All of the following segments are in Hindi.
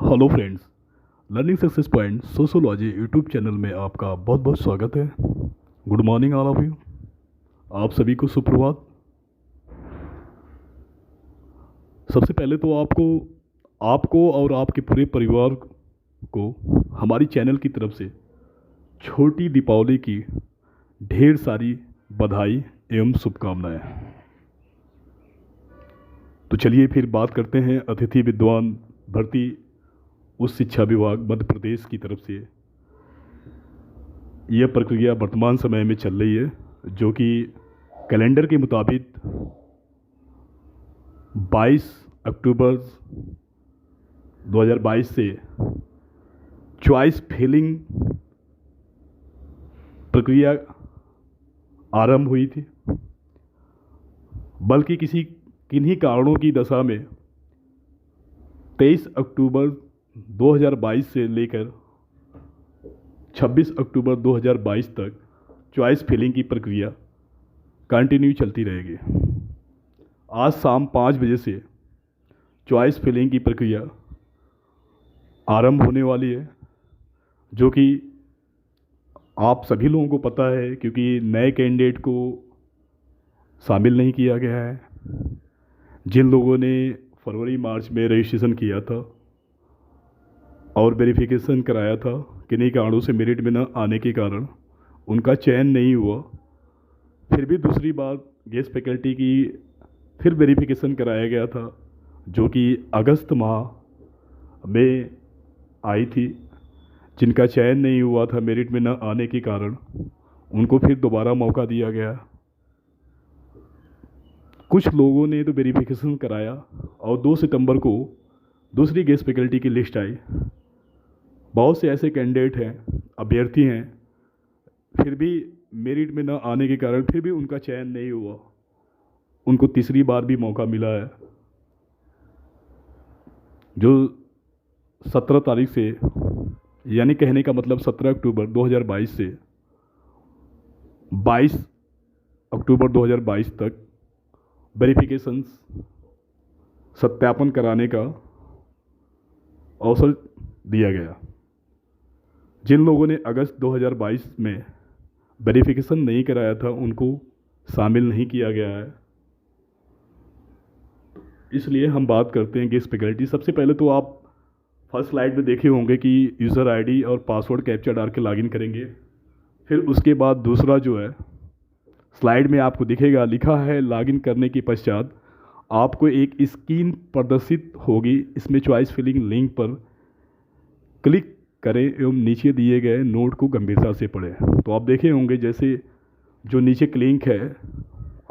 Hello friends, learning success point sociology YouTube channel में आपका बहुत बहुत स्वागत है। Good morning all of you. आप सभी को सुप्रभात। सबसे पहले तो आपको आपको और आपके पूरे परिवार को हमारी चैनल की तरफ से छोटी दीपावली की ढेर सारी बधाई एवं शुभकामनाएं। तो चलिए फिर बात करते हैं अतिथि विद्वान भर्ती उच्च शिक्षा विभाग मध्य प्रदेश की तरफ से। यह प्रक्रिया वर्तमान समय में चल रही है, जो कि कैलेंडर के मुताबिक 22 अक्टूबर 2022 से चॉइस फिलिंग प्रक्रिया आरंभ हुई थी, बल्कि किन्हीं कारणों की दशा में 23 अक्टूबर 2022 से लेकर 26 अक्टूबर 2022 तक चॉइस फिलिंग की प्रक्रिया कंटिन्यू चलती रहेगी। आज शाम 5 बजे से चॉइस फिलिंग की प्रक्रिया आरंभ होने वाली है, जो कि आप सभी लोगों को पता है, क्योंकि नए कैंडिडेट को शामिल नहीं किया गया है। जिन लोगों ने फरवरी मार्च में रजिस्ट्रेशन किया था और वेरिफिकेशन कराया था, किन्हीं कारणों से मेरिट में न आने के कारण उनका चयन नहीं हुआ, फिर भी दूसरी बार गेस्ट फैकल्टी की फिर वेरिफिकेशन कराया गया था, जो कि अगस्त माह में आई थी। जिनका चयन नहीं हुआ था मेरिट में न आने के कारण, उनको फिर दोबारा मौका दिया गया। कुछ लोगों ने तो वेरिफिकेशन कराया और 2 सितंबर को दूसरी गेस्ट फैकल्टी की लिस्ट आई। बहुत से ऐसे कैंडिडेट हैं, अभ्यर्थी हैं, फिर भी मेरिट में न आने के कारण फिर भी उनका चयन नहीं हुआ, उनको तीसरी बार भी मौका मिला है, जो 17 तारीख से, यानी कहने का मतलब 17 अक्टूबर 2022 से 22 अक्टूबर 2022 तक वेरिफिकेशंस सत्यापन कराने का अवसर दिया गया। जिन लोगों ने अगस्त 2022 में वेरिफिकेशन नहीं कराया था, उनको शामिल नहीं किया गया है। इसलिए हम बात करते हैं गेस्ट फैकल्टी। सबसे पहले तो आप फर्स्ट स्लाइड में देखे होंगे कि यूज़र आईडी और पासवर्ड कैप्चा डाल के लॉगिन करेंगे। फिर उसके बाद दूसरा जो है स्लाइड में आपको दिखेगा, लिखा है लॉगिन करने के पश्चात आपको एक स्क्रीन प्रदर्शित होगी। इसमें चॉइस फिलिंग लिंक पर क्लिक करें एवं नीचे दिए गए नोट को गंभीरता से पढ़ें। तो आप देखे होंगे, जैसे जो नीचे लिंक है,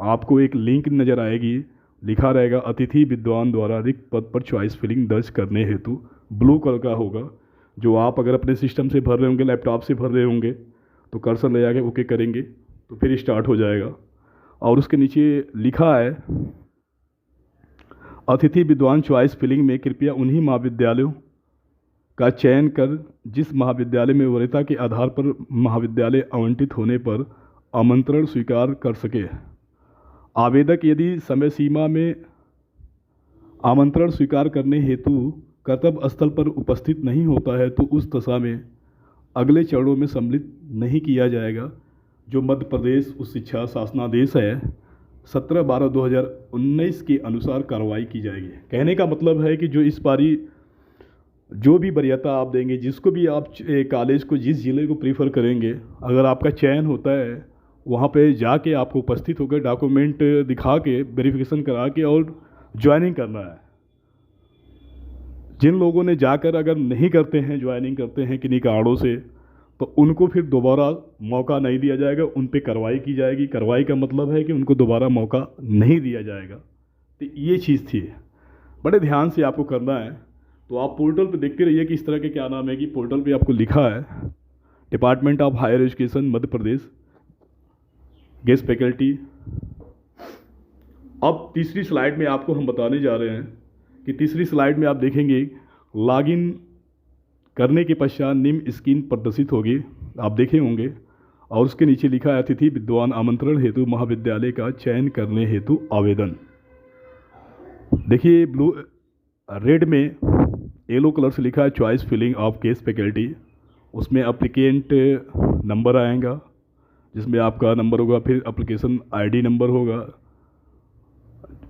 आपको एक लिंक नज़र आएगी, लिखा रहेगा अतिथि विद्वान द्वारा रिक्त पद पर चॉइस फिलिंग दर्ज करने हेतु। ब्लू कलर का होगा, जो आप अगर अपने सिस्टम से भर रहे होंगे, लैपटॉप से भर रहे होंगे, तो कर्सर ले जाके ओके करेंगे तो फिर स्टार्ट हो जाएगा। और उसके नीचे लिखा है अतिथि विद्वान चॉइस फिलिंग में कृपया उन्हीं महाविद्यालयों का चयन कर जिस महाविद्यालय में वरीयता के आधार पर महाविद्यालय आवंटित होने पर आमंत्रण स्वीकार कर सके। आवेदक यदि समय सीमा में आमंत्रण स्वीकार करने हेतु कर्तव्य स्थल पर उपस्थित नहीं होता है, तो उस दशा में अगले चरणों में सम्मिलित नहीं किया जाएगा, जो मध्य प्रदेश उच्च शिक्षा शासनादेश है 17/12/2019 के अनुसार कार्रवाई की जाएगी। कहने का मतलब है कि जो इस बारी जो भी वरीयता आप देंगे, जिसको भी आप कॉलेज को, जिस ज़िले को प्रीफर करेंगे, अगर आपका चयन होता है, वहाँ पे जाके आपको उपस्थित होकर डॉक्यूमेंट दिखा के वेरिफिकेशन करा के और ज्वाइनिंग करना है। जिन लोगों ने जाकर अगर नहीं करते हैं, ज्वाइनिंग करते हैं किन्हीं कारणों से, तो उनको फिर दोबारा मौका नहीं दिया जाएगा, उन पे कार्रवाई की जाएगी। कार्रवाई का मतलब है कि उनको दोबारा मौका नहीं दिया जाएगा। तो ये चीज़ थी, बड़े ध्यान से आपको करना है। तो आप पोर्टल पे देखते रहिए कि इस तरह के क्या नाम है, कि पोर्टल पे आपको लिखा है department of higher education Madhya Pradesh guest faculty. अब तीसरी स्लाइड में आपको हम बताने जा रहे हैं कि तीसरी स्लाइड में आप देखेंगे लॉगिन करने के पश्चात निम्न स्क्रीन प्रदर्शित होगी, आप देखे होंगे, और उसके नीचे लिखा है अतिथि विद्वान आमंत्रण हेतु महाविद्यालय का चयन करने हेतु आवेदन। देखिए ब्लू रेड में येलो कलर से लिखा है choice filling of case faculty. उसमें अप्लीकेंट नंबर आएगा, जिसमें आपका नंबर होगा, फिर एप्लीकेशन आईडी नंबर होगा,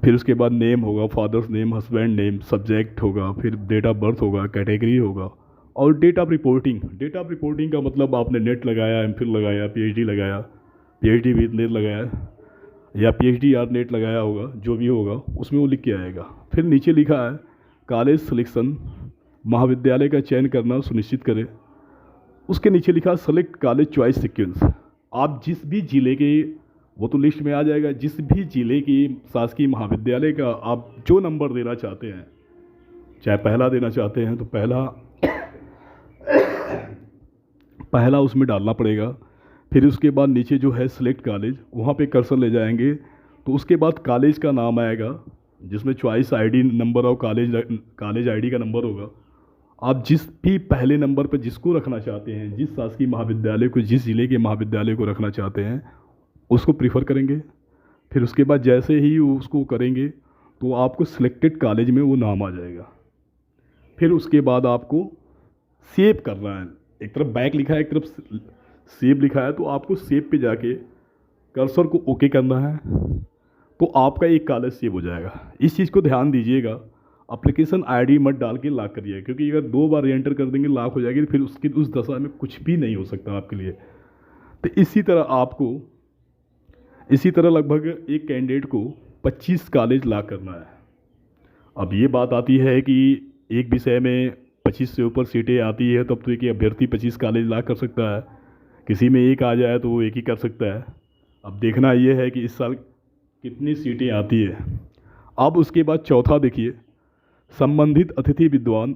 फिर उसके बाद नेम होगा, father's name, husband name, subject होगा, फिर डेट ऑफ बर्थ होगा, कैटेगरी होगा, और date of reporting. Date of reporting का मतलब आपने नेट लगाया, एमफिल लगाया, पीएचडी लगाया, पीएचडी विद नेट लगाया, या पीएचडी आर नेट लगाया होगा, जो भी होगा उसमें वो लिख के आएगा। फिर नीचे लिखा है कॉलेज सिलेक्शन, महाविद्यालय का चयन करना सुनिश्चित करें। उसके नीचे लिखा सेलेक्ट कॉलेज चॉइस सीक्वेंस। आप जिस भी जिले के, वो तो लिस्ट में आ जाएगा, जिस भी जिले की शासकीय महाविद्यालय का आप जो नंबर देना चाहते हैं, चाहे पहला देना चाहते हैं तो पहला उसमें डालना पड़ेगा। फिर उसके बाद नीचे जो है सिलेक्ट कॉलेज, वहाँ पे कर्सर ले जाएंगे तो उसके बाद कॉलेज का नाम आएगा, जिसमें चॉइस आईडी नंबर और कॉलेज आईडी का नंबर होगा। आप जिस भी पहले नंबर पर जिसको रखना चाहते हैं, जिस शासकीय महाविद्यालय को, जिस जिले के महाविद्यालय को रखना चाहते हैं, उसको प्रीफर करेंगे। फिर उसके बाद जैसे ही उसको करेंगे तो आपको सिलेक्टेड कॉलेज में वो नाम आ जाएगा। फिर उसके बाद आपको सेव करना है। एक तरफ बैक लिखा है, एक तरफ सेव लिखा है, तो आपको सेव पे जाके कर्सर को ओके करना है, तो आपका एक कॉलेज सेव हो जाएगा। इस चीज़ को ध्यान दीजिएगा। एप्लीकेशन आईडी मत डाल के लॉक करिए, क्योंकि अगर 2 बार एंटर कर देंगे लॉक हो जाएगी, फिर उसकी उस दशा में कुछ भी नहीं हो सकता आपके लिए। तो इसी तरह लगभग एक कैंडिडेट को 25 कॉलेज लॉक करना है। अब ये बात आती है कि एक विषय में 25 से ऊपर सीटें आती है, तब तो एक अभ्यर्थी 25 कॉलेज लॉक कर सकता है। किसी में एक आ जाए तो वो एक ही कर सकता है। अब देखना ये है कि इस साल कितनी सीटें आती है। अब उसके बाद चौथा देखिए, संबंधित अतिथि विद्वान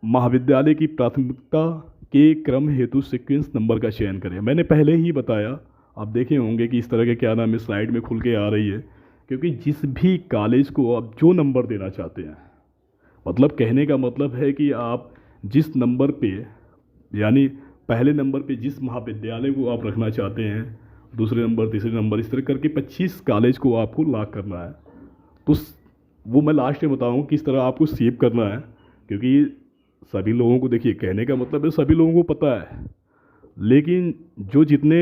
महाविद्यालय की प्राथमिकता के क्रम हेतु सीक्वेंस नंबर का चयन करें। मैंने पहले ही बताया, आप देखे होंगे कि इस तरह के क्या नाम है स्लाइड में खुल के आ रही है, क्योंकि जिस भी कॉलेज को आप जो नंबर देना चाहते हैं, मतलब कहने का मतलब है कि आप जिस नंबर पे, यानी पहले नंबर पे जिस महाविद्यालय को आप रखना चाहते हैं, दूसरे नंबर, तीसरे नंबर, इस तरह करके 25 कॉलेज को आपको लॉक करना है। तो वो मैं लास्ट में बताऊँ किस तरह आपको सेव करना है, क्योंकि सभी लोगों को, देखिए कहने का मतलब है सभी लोगों को पता है, लेकिन जो जितने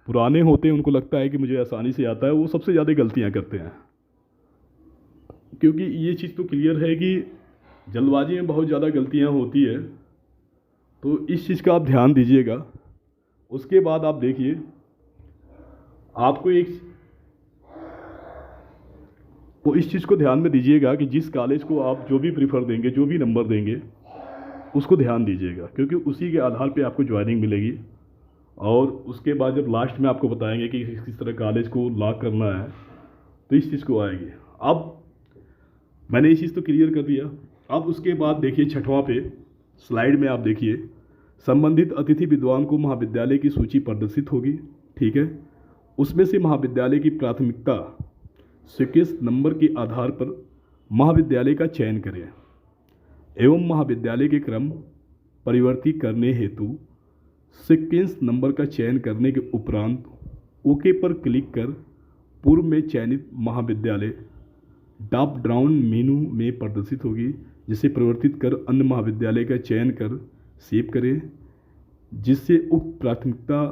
पुराने होते हैं उनको लगता है कि मुझे आसानी से आता है, वो सबसे ज़्यादा गलतियाँ करते हैं। क्योंकि ये चीज़ तो क्लियर है कि जल्दबाजी में बहुत ज़्यादा गलतियाँ होती है, तो इस चीज़ का आप ध्यान दीजिएगा। उसके बाद आप देखिए, आपको तो इस चीज़ को ध्यान में दीजिएगा कि जिस कॉलेज को आप जो भी प्रीफर देंगे, जो भी नंबर देंगे, उसको ध्यान दीजिएगा, क्योंकि उसी के आधार पे आपको ज्वाइनिंग मिलेगी। और उसके बाद जब लास्ट में आपको बताएंगे कि किस तरह कॉलेज को लॉक करना है, तो इस चीज़ को आएगी। अब मैंने ये चीज़ तो क्लियर कर दिया। अब उसके बाद देखिए छठवां पे स्लाइड में आप देखिए, संबंधित अतिथि विद्वान को महाविद्यालय की सूची प्रदर्शित होगी, ठीक है। उसमें से महाविद्यालय की प्राथमिकता सीक्वेंस नंबर के आधार पर महाविद्यालय का चयन करें एवं महाविद्यालय के क्रम परिवर्तित करने हेतु सीक्वेंस नंबर का चयन करने के उपरांत ओके पर क्लिक कर पूर्व में चयनित महाविद्यालय ड्रॉप डाउन मेनू में प्रदर्शित होगी, जिसे परिवर्तित कर अन्य महाविद्यालय का चयन कर सेव करें, जिससे उक्त प्राथमिकता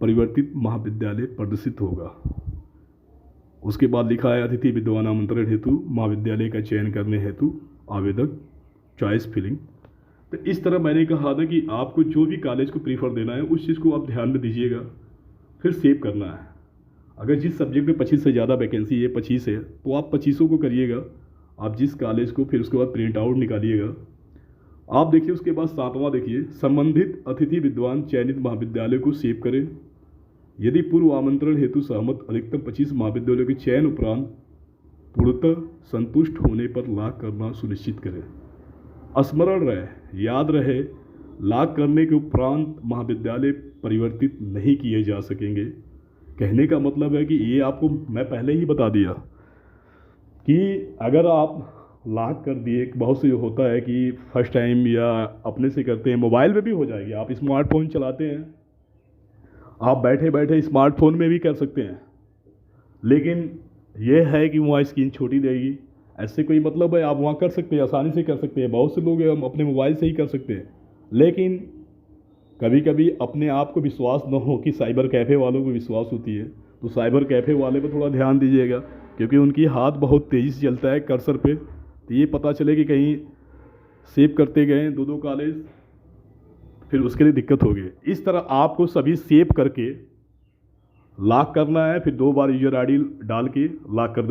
परिवर्तित महाविद्यालय प्रदर्शित होगा। उसके बाद लिखा है अतिथि विद्वान आमंत्रण हेतु महाविद्यालय का चयन करने हेतु आवेदक चॉइस फिलिंग। तो इस तरह मैंने कहा था कि आपको जो भी कॉलेज को प्रीफर देना है उस चीज़ को आप ध्यान में दीजिएगा, फिर सेव करना है। अगर जिस सब्जेक्ट में 25 से ज़्यादा वैकेंसी है, 25 है, तो आप 25 को करिएगा, आप जिस कॉलेज को, फिर उसके बाद प्रिंट आउट निकालिएगा। आप देखिए उसके बाद 7वां देखिए, संबंधित अतिथि विद्वान चयनित महाविद्यालय को सेव करें। यदि पूर्व आमंत्रण हेतु सहमत अधिकतम 25 महाविद्यालयों के चयन उपरांत पूर्णतः संतुष्ट होने पर लॉक करना सुनिश्चित करें। स्मरण रहे, याद रहे, लॉक करने के उपरांत महाविद्यालय परिवर्तित नहीं किए जा सकेंगे। कहने का मतलब है कि ये आपको मैं पहले ही बता दिया कि अगर आप लॉक कर दिए, बहुत से होता है कि फर्स्ट टाइम या अपने से करते हैं, मोबाइल में भी हो जाएगी। आप स्मार्टफोन चलाते हैं, आप बैठे बैठे स्मार्टफोन में भी कर सकते हैं, लेकिन यह है कि वहाँ स्क्रीन छोटी देगी, ऐसे कोई मतलब है, आप वहाँ कर सकते हैं, आसानी से कर सकते हैं, बहुत से लोग हम अपने मोबाइल से ही कर सकते हैं। लेकिन कभी कभी अपने आप को विश्वास न हो कि साइबर कैफ़े वालों को विश्वास होती है, तो साइबर कैफ़े वाले पर थोड़ा ध्यान दीजिएगा, क्योंकि उनकी हाथ बहुत तेज़ी से चलता है कर्सर पे। तो ये पता चले कि कहीं सेव करते गए दो कॉलेज, फिर उसके लिए दिक्कत होगी। इस तरह आपको सभी सेव करके लॉक करना है, फिर 2 बार यूजर आईडी डाल के लॉक कर देना।